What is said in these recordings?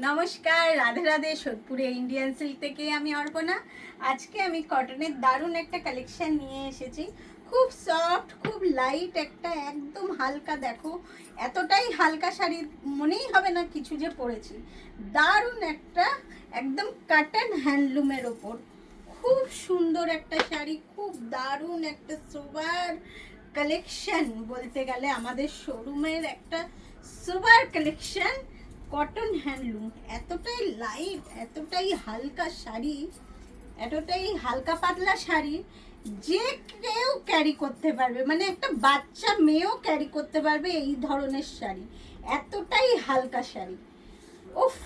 নমস্কার, Radhe Radhe. সোদপুরে Indian silk থেকে আমি অর্পণা। আজকে আমি কটনের দারুণ একটা কালেকশন নিয়ে এসেছি। খুব সফট, খুব লাইট একটা, একদম হালকা। দেখো, এতটাই হালকা শাড়ি মনেই হবে না কিছু যে পরেছি। দারুণ একটা, একদম কটন হ্যান্ডলুমের ওপর খুব সুন্দর একটা শাড়ি, খুব দারুণ একটা সোবার কালেকশন। বলতে গেলে আমাদের শোরুমের একটা সোবার কালেকশন, কটন হ্যান্ডলুম। এতটাই লাইট, এতটাই হালকা শাড়ি, এতটাই হালকা পাতলা শাড়ি যে কেউ ক্যারি করতে পারবে, মানে একটা বাচ্চা মেয়েও ক্যারি করতে পারবে এই ধরনের শাড়ি। এতটাই হালকা শাড়ি, উফ,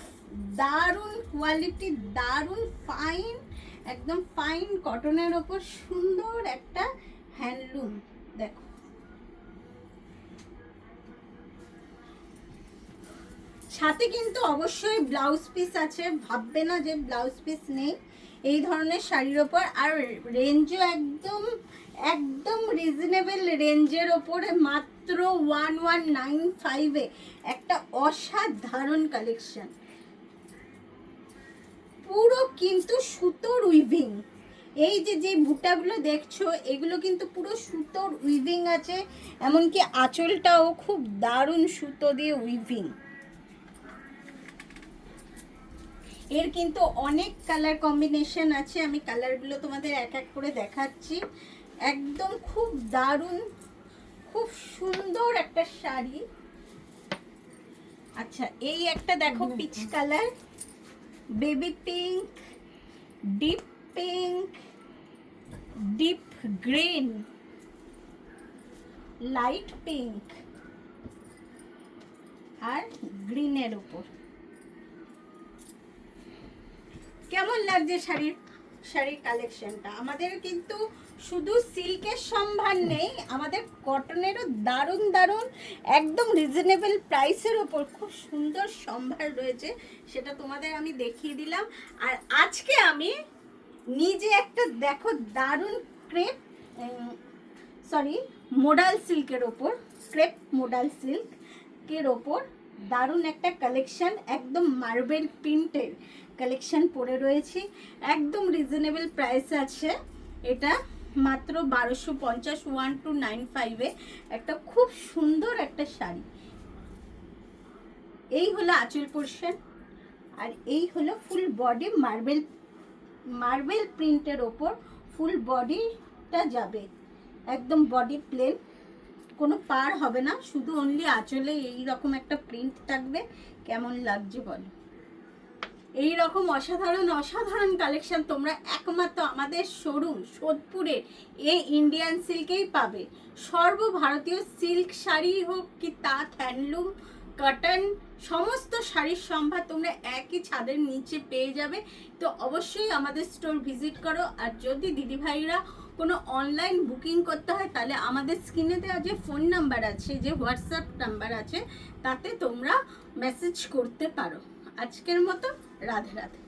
দারুণ কোয়ালিটি, দারুণ ফাইন, একদম ফাইন কটনের ওপর সুন্দর একটা হ্যান্ডলুম। দেখো, সাথে কিন্তু অবশ্যই ব্লাউজ পিস আছে, ভাববে না যে ব্লাউজ পিস নেই এই ধরনের শাড়ির ওপর। আর রেঞ্জও একদম একদম রিজনেবল রেঞ্জের ওপরে, মাত্র 1195-এ একটা অসাধারণ কালেকশন। পুরো কিন্তু সুতোর উইভিং। এই যে বুটাগুলো দেখছো, এগুলো কিন্তু পুরো সুতোর উইভিং আছে। এমনকি আঁচলটাও খুব দারুণ সুতো দিয়ে উইভিং। এর কিন্তু অনেক কালার কম্বিনেশন আছে, আমি কালারগুলো তোমাদের এক এক করে দেখাচ্ছি। একদম খুব দারুণ, খুব সুন্দর একটা শাড়ি। আচ্ছা, এই একটা দেখো, peach colour, baby pink, deep pink, deep green, light pink আর গ্রিনের উপর। কেমন লাগছে শাড়ির কালেকশনটা? আমাদের কিন্তু শুধু সিল্কের সম্ভার নেই, আমাদের কটনেরও দারুণ দারুণ একদম রিজনেবল প্রাইসের ওপর খুব সুন্দর সম্ভার রয়েছে, সেটা তোমাদের আমি দেখিয়ে দিলাম। আর আজকে আমি নিজে একটা দেখো দারুণ ক্রেপ, মোডাল সিল্কের ওপর, ক্রেপ মোডাল সিল্কের ওপর দারুণ একটা কালেকশন, একদম মার্বেল প্রিন্টের কালেকশন পরে রয়েছি। একদম রিজনেবল প্রাইস আছে, এটা মাত্র 1250, 1295-এ একটা খুব সুন্দর একটা শাড়ি। এই হলো আঁচল পোর্শন, আর এই হলো ফুল বডি মার্বেল প্রিন্টের ওপর ফুল বডিটা যাবে, একদম বডি প্লেন, কোনো পার হবে না, শুধু অনলি আঁচলে এইরকম একটা প্রিন্ট থাকবে। কেমন লাগছে বলো? এই রকম অসাধারণ অসাধারণ কালেকশন তোমরা একমাত্র আমাদের শোরুম সোদপুরের এই ইন্ডিয়ান সিল্কেই পাবে। সর্বভারতীয় সিল্ক শাড়ি হোক কি তাঁত, হ্যান্ডলুম, কটন, সমস্ত শাড়ির সম্ভার তোমরা একই ছাদের নিচে পেয়ে যাবে। তো অবশ্যই আমাদের স্টোর ভিজিট করো। আর যদি দিদিভাইরা কোনো অনলাইন বুকিং করতে হয়, তাহলে আমাদের স্ক্রিনে দেওয়া যে ফোন নাম্বার আছে, যে হোয়াটসঅ্যাপ নাম্বার আছে, তাতে তোমরা মেসেজ করতে পারো। আজকের মতো রাধে রাধে।